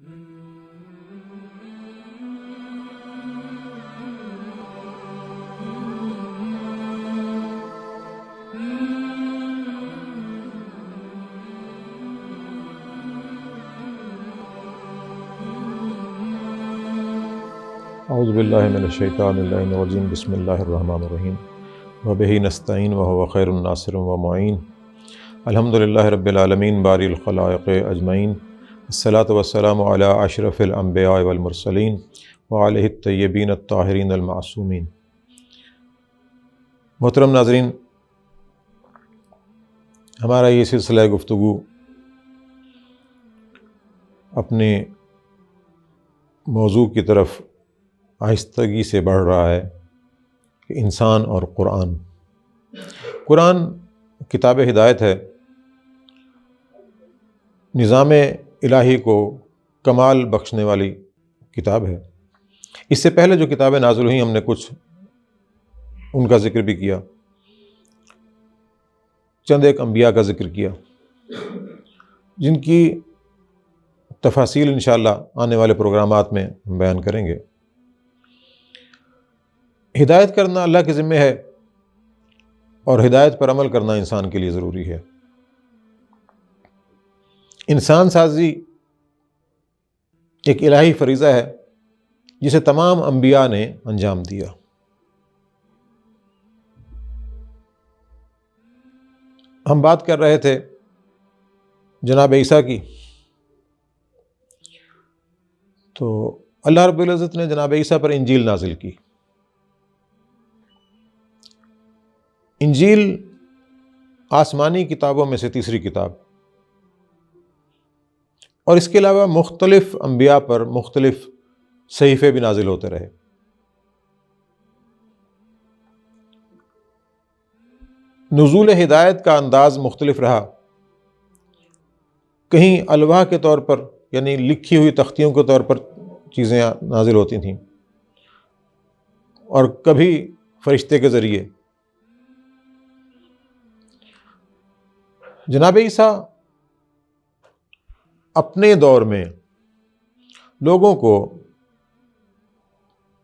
اعوذ باللہ من الشیطان اللعین الرجیم بسم اللہ الرحمن الرحیم وبہ نستعین وہو خیر الناصر ومعین الحمدللہ رب العالمین باری الخلائق اجمعین الصلاۃ والسلام علی اشرف الانبیاء والمرسلین وعلیہ الطیبین الطاہرین المعصومین۔ محترم ناظرین، ہمارا یہ سلسلہ گفتگو اپنے موضوع کی طرف آہستگی سے بڑھ رہا ہے کہ انسان اور قرآن۔ قرآن کتاب ہدایت ہے، نظام الہی کو کمال بخشنے والی کتاب ہے۔ اس سے پہلے جو کتابیں نازل ہوئیں ہم نے کچھ ان کا ذکر بھی کیا، چند ایک انبیاء کا ذکر کیا جن کی تفاصیل انشاءاللہ آنے والے پروگرامات میں ہم بیان کریں گے۔ ہدایت کرنا اللہ کے ذمہ ہے اور ہدایت پر عمل کرنا انسان کے لیے ضروری ہے۔ انسان سازی ایک الہی فریضہ ہے جسے تمام انبیاء نے انجام دیا۔ ہم بات کر رہے تھے جناب عیسیٰ کی، تو اللہ رب العزت نے جناب عیسیٰ پر انجیل نازل کی۔ انجیل آسمانی کتابوں میں سے تیسری کتاب، اور اس کے علاوہ مختلف انبیاء پر مختلف صحیفے بھی نازل ہوتے رہے۔ نزول ہدایت کا انداز مختلف رہا، کہیں الواح کے طور پر یعنی لکھی ہوئی تختیوں کے طور پر چیزیں نازل ہوتی تھیں، اور کبھی فرشتے کے ذریعے۔ جناب عیسیٰ اپنے دور میں لوگوں کو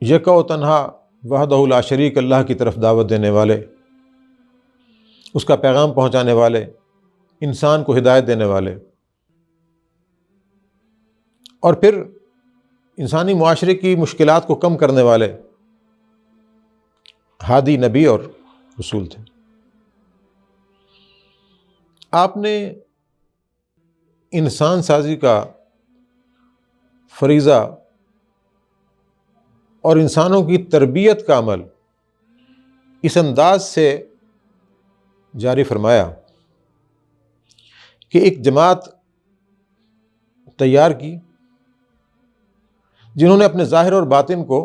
یکا و تنہا وحدہ لا شریک اللہ کی طرف دعوت دینے والے، اس کا پیغام پہنچانے والے، انسان کو ہدایت دینے والے، اور پھر انسانی معاشرے کی مشکلات کو کم کرنے والے ہادی نبی اور رسول تھے۔ آپ نے انسان سازی کا فریضہ اور انسانوں کی تربیت کا عمل اس انداز سے جاری فرمایا کہ ایک جماعت تیار کی جنہوں نے اپنے ظاہر اور باطن کو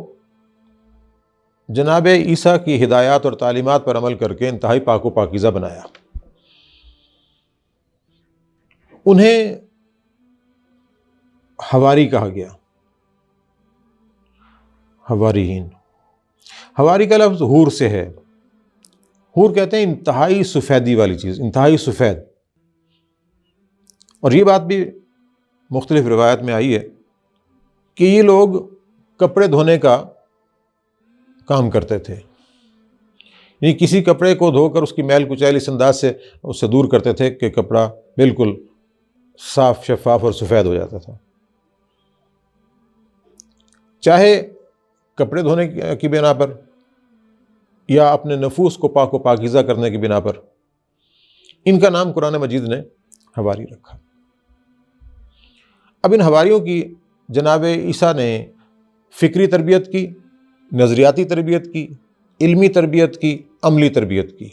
جناب عیسیٰ کی ہدایات اور تعلیمات پر عمل کر کے انتہائی پاک و پاکیزہ بنایا۔ انہیں حواری کہا گیا، حواریین۔ حواری کا لفظ حور سے ہے۔ حور کہتے ہیں انتہائی سفیدی والی چیز، انتہائی سفید۔ اور یہ بات بھی مختلف روایت میں آئی ہے کہ یہ لوگ کپڑے دھونے کا کام کرتے تھے، یعنی کسی کپڑے کو دھو کر اس کی میل کچیل اس انداز سے اس سے دور کرتے تھے کہ کپڑا بالکل صاف شفاف اور سفید ہو جاتا تھا۔ چاہے کپڑے دھونے کی بنا پر یا اپنے نفوس کو پاک و پاکیزہ کرنے کی بنا پر، ان کا نام قرآن مجید نے حواری رکھا۔ اب ان حواریوں کی جناب عیسیٰ نے فکری تربیت کی، نظریاتی تربیت کی، علمی تربیت کی، عملی تربیت کی،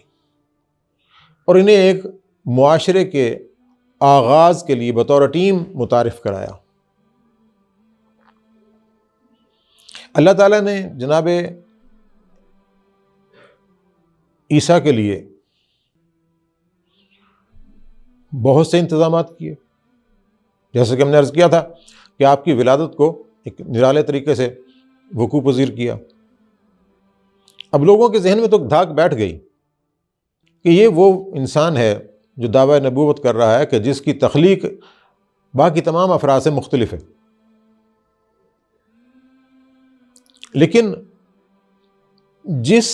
اور انہیں ایک معاشرے کے آغاز کے لیے بطور ٹیم متعارف کرایا۔ اللہ تعالیٰ نے جناب عیسیٰ کے لیے بہت سے انتظامات کیے، جیسے کہ ہم نے عرض کیا تھا کہ آپ کی ولادت کو ایک نرالے طریقے سے وقوع پذیر کیا۔ اب لوگوں کے ذہن میں تو دھاک بیٹھ گئی کہ یہ وہ انسان ہے جو دعوی نبوت کر رہا ہے کہ جس کی تخلیق باقی تمام افراد سے مختلف ہے، لیکن جس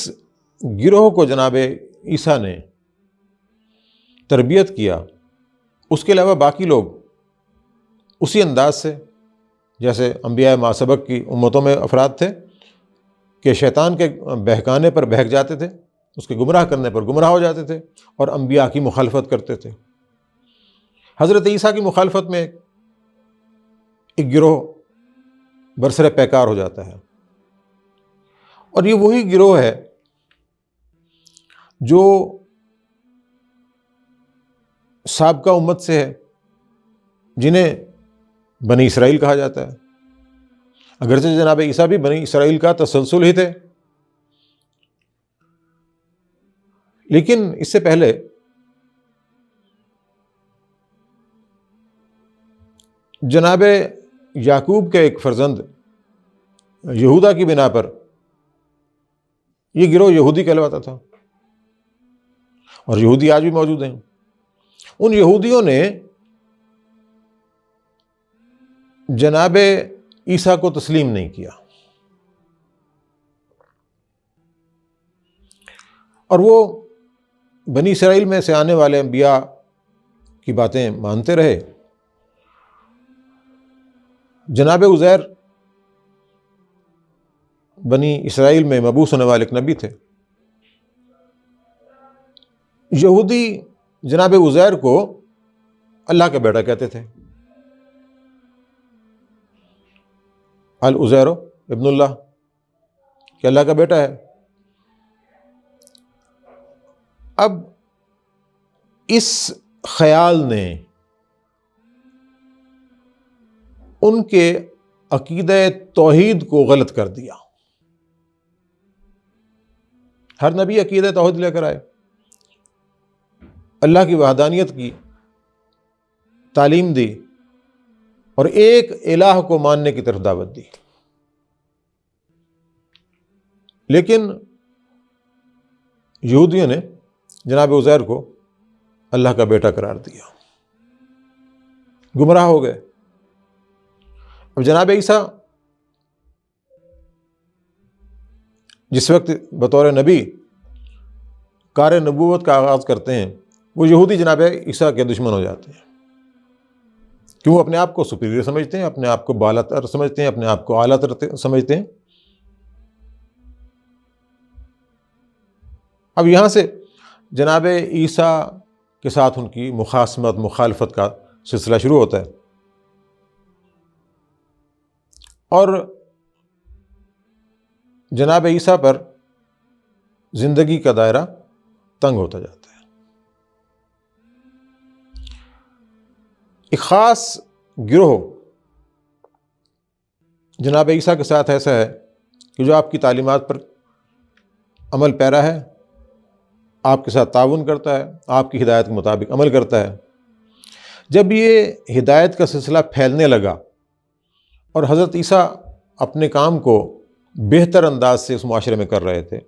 گروہ کو جناب عیسیٰ نے تربیت کیا، اس کے علاوہ باقی لوگ اسی انداز سے، جیسے انبیاء ما سبق کی امتوں میں افراد تھے کہ شیطان کے بہکانے پر بہک جاتے تھے، اس کے گمراہ کرنے پر گمراہ ہو جاتے تھے اور انبیاء کی مخالفت کرتے تھے۔ حضرت عیسیٰ کی مخالفت میں ایک گروہ برسر پیکار ہو جاتا ہے، اور یہ وہی گروہ ہے جو سابقہ امت سے ہے، جنہیں بنی اسرائیل کہا جاتا ہے، اگرچہ جناب عیسیٰ بھی بنی اسرائیل کا تسلسل ہی تھے، لیکن اس سے پہلے جناب یعقوب کے ایک فرزند یہودا کی بنا پر یہ گروہ یہودی کہلواتا تھا، اور یہودی آج بھی موجود ہیں۔ ان یہودیوں نے جناب عیسیٰ کو تسلیم نہیں کیا، اور وہ بنی اسرائیل میں سے آنے والے انبیاء کی باتیں مانتے رہے۔ جناب عزیر بنی اسرائیل میں مبعوث ہونے والے ایک نبی تھے۔ یہودی جناب عزیر کو اللہ کا بیٹا کہتے تھے، العزیر ابن اللہ، کہ اللہ کا بیٹا ہے۔ اب اس خیال نے ان کے عقیدہ توحید کو غلط کر دیا۔ ہر نبی عقیدہ توحید لے کر آئے، اللہ کی وحدانیت کی تعلیم دی اور ایک الہ کو ماننے کی طرف دعوت دی، لیکن یہودیوں نے جناب عزیر کو اللہ کا بیٹا قرار دیا، گمراہ ہو گئے۔ اب جناب عیسیٰ جس وقت بطور نبی کار نبوت کا آغاز کرتے ہیں، وہ یہودی جناب عیسیٰ کے دشمن ہو جاتے ہیں، کیوں؟ اپنے آپ کو سپیریئر سمجھتے ہیں، اپنے آپ کو بالا تر سمجھتے ہیں، اپنے آپ کو اعلیٰ تر سمجھتے ہیں۔ اب یہاں سے جناب عیسیٰ کے ساتھ ان کی مخاصمت، مخالفت کا سلسلہ شروع ہوتا ہے، اور جناب عیسیٰ پر زندگی کا دائرہ تنگ ہوتا جاتا ہے۔ ایک خاص گروہ جناب عیسیٰ کے ساتھ ایسا ہے کہ جو آپ کی تعلیمات پر عمل پیرا ہے، آپ کے ساتھ تعاون کرتا ہے، آپ کی ہدایت کے مطابق عمل کرتا ہے۔ جب یہ ہدایت کا سلسلہ پھیلنے لگا اور حضرت عیسیٰ اپنے کام کو بہتر انداز سے اس معاشرے میں کر رہے تھے،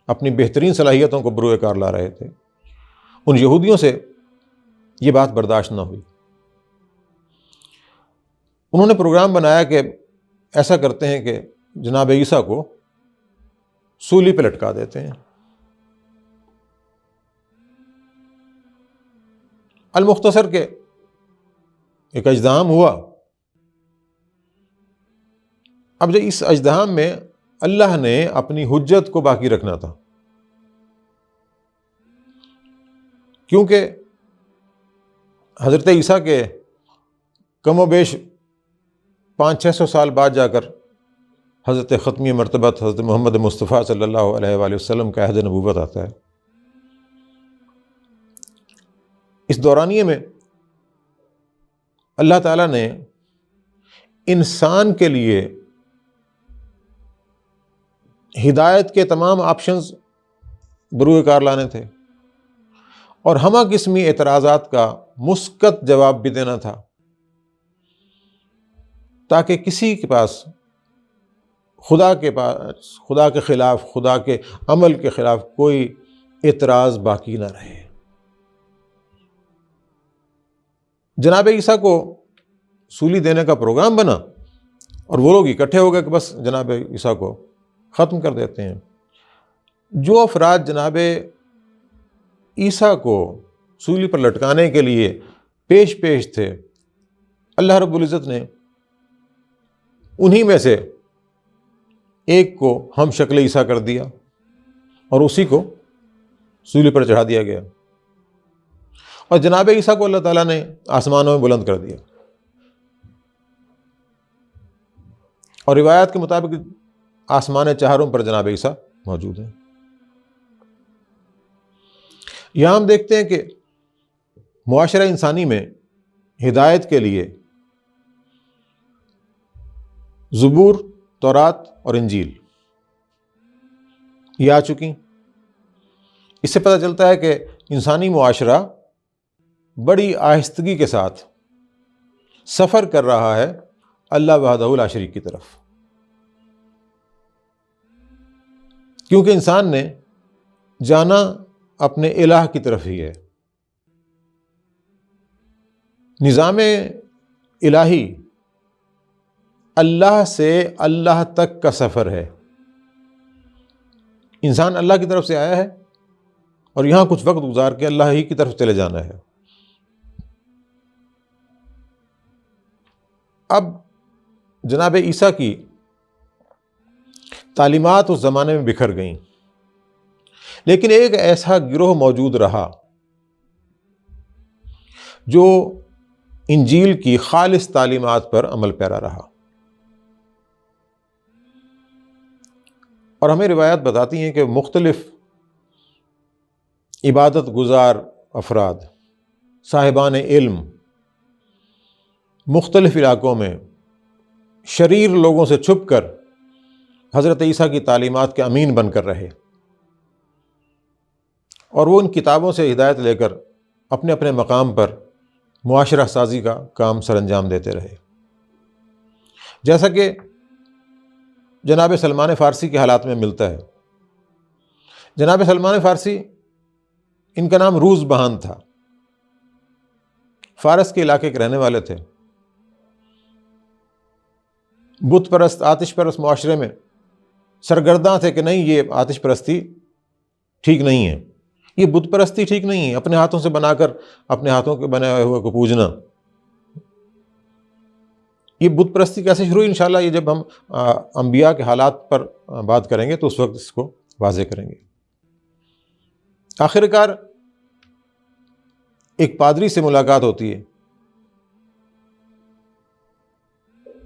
اپنی بہترین صلاحیتوں کو بروئے کار لا رہے تھے، ان یہودیوں سے یہ بات برداشت نہ ہوئی۔ انہوں نے پروگرام بنایا کہ ایسا کرتے ہیں کہ جناب عیسیٰ کو سولی پہ لٹکا دیتے ہیں۔ المختصر کے ایک اجدام ہوا۔ اب جو اس اجدام میں اللہ نے اپنی حجت کو باقی رکھنا تھا، کیونکہ حضرت عیسیٰ کے کم و بیش 500-600 سال بعد جا کر حضرت ختمی مرتبت حضرت محمد مصطفیٰ صلی اللہ علیہ وآلہ وسلم کا عہد نبوت آتا ہے۔ اس دورانیے میں اللہ تعالیٰ نے انسان کے لیے ہدایت کے تمام آپشنز بروئے کار لانے تھے، اور ہمہ قسمی اعتراضات کا مثبت جواب بھی دینا تھا، تاکہ کسی کے پاس خدا کے خلاف، خدا کے عمل کے خلاف کوئی اعتراض باقی نہ رہے۔ جناب عیسیٰ کو سولی دینے کا پروگرام بنا، اور وہ لوگ اکٹھے ہو گئے کہ بس جناب عیسیٰ کو ختم کر دیتے ہیں۔ جو افراد جناب عیسیٰ کو سولی پر لٹکانے کے لیے پیش تھے، اللہ رب العزت نے انہی میں سے ایک کو ہم شکل عیسیٰ کر دیا اور اسی کو سولی پر چڑھا دیا گیا، اور جناب عیسیٰ کو اللہ تعالیٰ نے آسمانوں میں بلند کر دیا۔ اور روایات کے مطابق آسمان چہاروں پر جناب عیسیٰ موجود ہیں۔ یہاں ہم دیکھتے ہیں کہ معاشرہ انسانی میں ہدایت کے لیے زبور، تورات اور انجیل یہ آ چکی۔ اس سے پتہ چلتا ہے کہ انسانی معاشرہ بڑی آہستگی کے ساتھ سفر کر رہا ہے اللہ وحدہ لا شریک کی طرف، کیونکہ انسان نے جانا اپنے الہ کی طرف ہی ہے۔ نظام الہی اللہ سے اللہ تک کا سفر ہے۔ انسان اللہ کی طرف سے آیا ہے اور یہاں کچھ وقت گزار کے اللہ ہی کی طرف چلے جانا ہے۔ اب جناب عیسیٰ کی تعلیمات اس زمانے میں بکھر گئیں، لیکن ایک ایسا گروہ موجود رہا جو انجیل کی خالص تعلیمات پر عمل پیرا رہا۔ اور ہمیں روایات بتاتی ہیں کہ مختلف عبادت گزار افراد، صاحبان علم، مختلف علاقوں میں شریر لوگوں سے چھپ کر حضرت عیسیٰ کی تعلیمات کے امین بن کر رہے، اور وہ ان کتابوں سے ہدایت لے کر اپنے اپنے مقام پر معاشرہ سازی کا کام سر انجام دیتے رہے۔ جیسا کہ جناب سلمان فارسی کے حالات میں ملتا ہے۔ جناب سلمان فارسی، ان کا نام روز بہان تھا، فارس کے علاقے کے رہنے والے تھے۔ بت پرست، آتش پرست معاشرے میں سرگرداں تھے کہ نہیں، یہ آتش پرستی ٹھیک نہیں ہے، یہ بت پرستی ٹھیک نہیں ہے، اپنے ہاتھوں سے بنا کر اپنے ہاتھوں کے بنے ہوئے کو پوجنا، یہ بت پرستی کیسے شروع ہوئی؟ انشاءاللہ یہ جب ہم انبیاء کے حالات پر بات کریں گے تو اس وقت اس کو واضح کریں گے۔ آخرکار ایک پادری سے ملاقات ہوتی ہے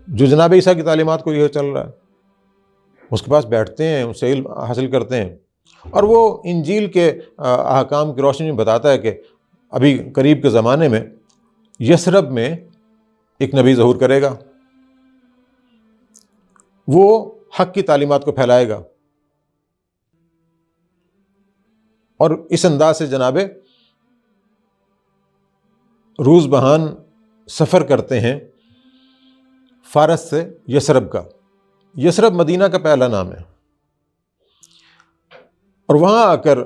جو جناب عیسیٰ کی تعلیمات کو یہ چل رہا ہے، اس کے پاس بیٹھتے ہیں، اس سے علم حاصل کرتے ہیں، اور وہ انجیل کے احکام کی روشنی میں بتاتا ہے کہ ابھی قریب کے زمانے میں یثرب میں ایک نبی ظہور کرے گا، وہ حق کی تعلیمات کو پھیلائے گا۔ اور اس انداز سے جناب روز بہان سفر کرتے ہیں فارس سے یثرب کا۔ یثرب مدینہ کا پہلا نام ہے، اور وہاں آ کر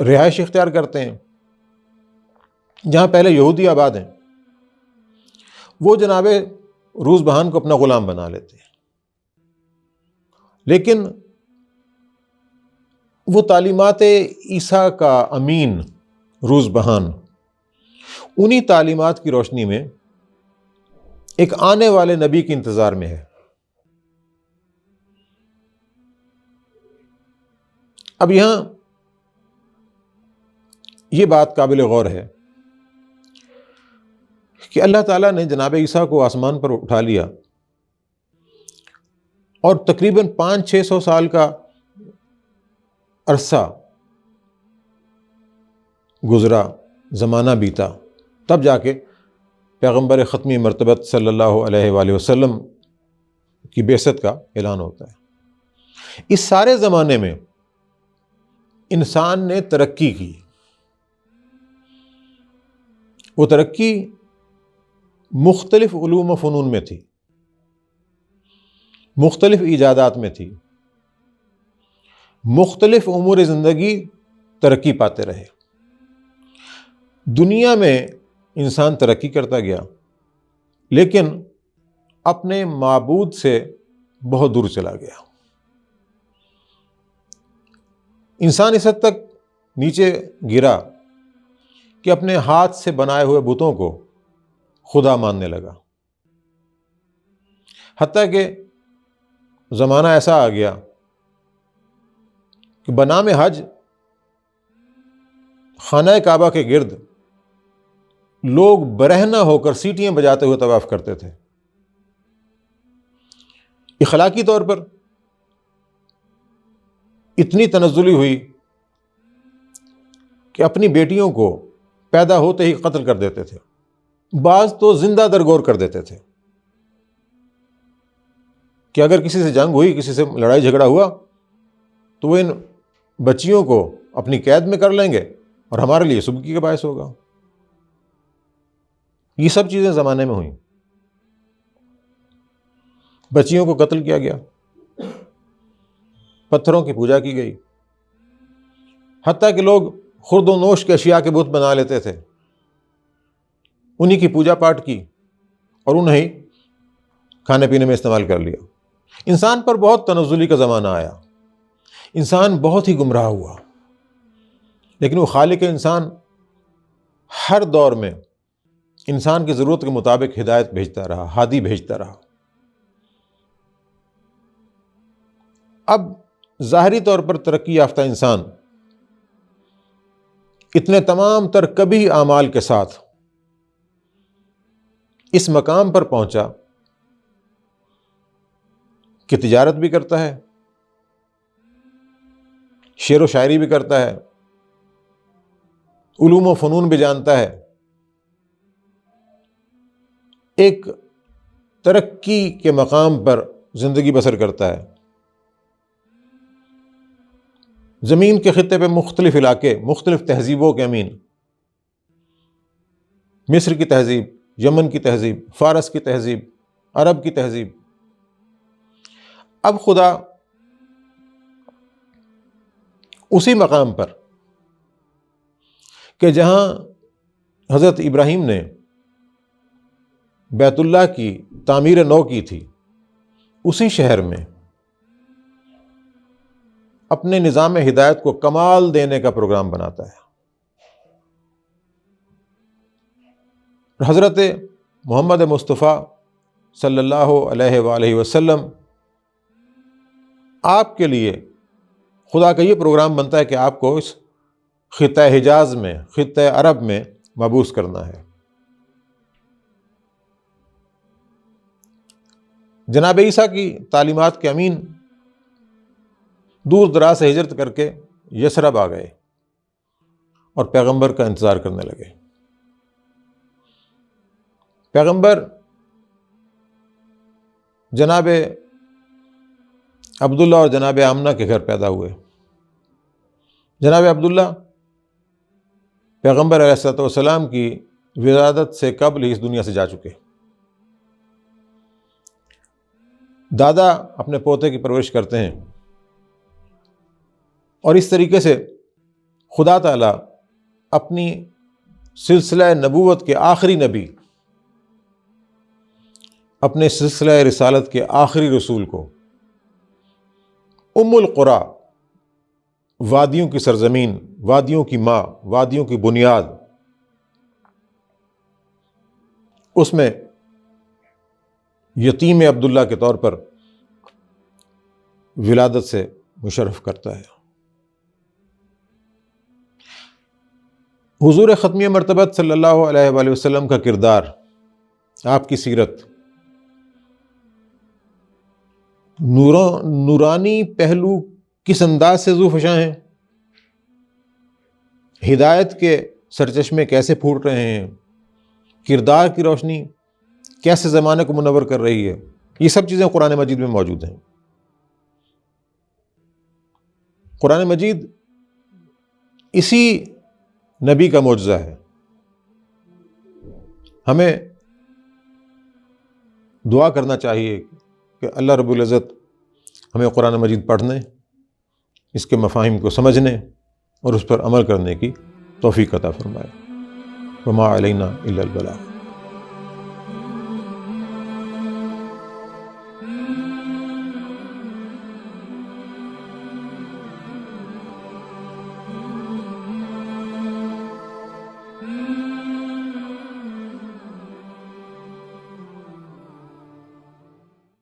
رہائش اختیار کرتے ہیں جہاں پہلے یہودی آباد ہیں۔ وہ جناب روز بہان کو اپنا غلام بنا لیتے ہیں، لیکن وہ تعلیمات عیسیٰ کا امین روز بہان انہی تعلیمات کی روشنی میں ایک آنے والے نبی کے انتظار میں ہے۔ اب یہاں یہ بات قابل غور ہے کہ اللہ تعالیٰ نے جناب عیسیٰ کو آسمان پر اٹھا لیا، اور تقریباً 500-600 سال کا عرصہ گزرا، زمانہ بیتا، تب جا کے پیغمبر ختمی مرتبت صلی اللہ علیہ وآلہ وسلم کی بعثت کا اعلان ہوتا ہے۔ اس سارے زمانے میں انسان نے ترقی کی، وہ ترقی مختلف علوم و فنون میں تھی، مختلف ایجادات میں تھی، مختلف امور زندگی ترقی پاتے رہے۔ دنیا میں انسان ترقی کرتا گیا، لیکن اپنے معبود سے بہت دور چلا گیا۔ انسان اس حد تک نیچے گرا کہ اپنے ہاتھ سے بنائے ہوئے بتوں کو خدا ماننے لگا، حتیٰ کہ زمانہ ایسا آ گیا کہ بنام حج خانہ کعبہ کے گرد لوگ برہنہ ہو کر سیٹیاں بجاتے ہوئے طواف کرتے تھے۔ اخلاقی طور پر اتنی تنزلی ہوئی کہ اپنی بیٹیوں کو پیدا ہوتے ہی قتل کر دیتے تھے، بعض تو زندہ درگور کر دیتے تھے کہ اگر کسی سے جنگ ہوئی، کسی سے لڑائی جھگڑا ہوا تو وہ ان بچیوں کو اپنی قید میں کر لیں گے اور ہمارے لیے سبکی کا باعث ہوگا۔ یہ سب چیزیں زمانے میں ہوئیں، بچیوں کو قتل کیا گیا، پتھروں کی پوجا کی گئی، حتیٰ کہ لوگ خرد و نوش کے اشیاء کے بت بنا لیتے تھے، انہی کی پوجا پاٹ کی اور انہیں کھانے پینے میں استعمال کر لیا۔ انسان پر بہت تنزلی کا زمانہ آیا، انسان بہت ہی گمراہ ہوا، لیکن وہ خالق انسان ہر دور میں انسان کی ضرورت کے مطابق ہدایت بھیجتا رہا، ہادی بھیجتا رہا۔ اب ظاہری طور پر ترقی یافتہ انسان اتنے تمام تر کبھی اعمال کے ساتھ اس مقام پر پہنچا کہ تجارت بھی کرتا ہے، شعر و شاعری بھی کرتا ہے، علوم و فنون بھی جانتا ہے، ایک ترقی کے مقام پر زندگی بسر کرتا ہے۔ زمین کے خطے پہ مختلف علاقے، مختلف تہذیبوں کے امین، مصر کی تہذیب، یمن کی تہذیب، فارس کی تہذیب، عرب کی تہذیب۔ اب خدا اسی مقام پر کہ جہاں حضرت ابراہیم نے بیت اللہ کی تعمیر نو کی تھی، اسی شہر میں اپنے نظام ہدایت کو کمال دینے کا پروگرام بناتا ہے۔ حضرت محمد مصطفیٰ صلی اللہ علیہ وآلہ وسلم، آپ کے لیے خدا کا یہ پروگرام بنتا ہے کہ آپ کو اس خطہ حجاز میں، خطہ عرب میں مبعوث کرنا ہے۔ جناب عیسیٰ کی تعلیمات کے امین دور دراز سے ہجرت کر کے یثرب آ گئے اور پیغمبر کا انتظار کرنے لگے۔ پیغمبر جناب عبداللہ اور جناب آمنہ کے گھر پیدا ہوئے۔ جناب عبداللہ پیغمبر علیہ الصلوۃ والسلام کی ولادت سے قبل ہی اس دنیا سے جا چکے۔ دادا اپنے پوتے کی پرورش کرتے ہیں، اور اس طریقے سے خدا تعالیٰ اپنی سلسلہ نبوت کے آخری نبی، اپنے سلسلہ رسالت کے آخری رسول کو ام القریٰ، وادیوں کی سرزمین، وادیوں کی ماں، وادیوں کی بنیاد، اس میں یتیم عبداللہ کے طور پر ولادت سے مشرف کرتا ہے۔ حضور ختمیہ مرتبت صلی اللہ علیہ وآلہ وسلم کا کردار، آپ کی سیرت نورانی پہلو کس انداز سے ذو فشاں ہیں، ہدایت کے سرچشمے کیسے پھوٹ رہے ہیں، کردار کی روشنی کیسے زمانے کو منور کر رہی ہے، یہ سب چیزیں قرآن مجید میں موجود ہیں۔ قرآن مجید اسی نبی کا معجزہ ہے۔ ہمیں دعا کرنا چاہیے کہ اللہ رب العزت ہمیں قرآن مجید پڑھنے، اس کے مفاہیم کو سمجھنے اور اس پر عمل کرنے کی توفیق عطا فرمائے۔ وما علینا الا البلاغ۔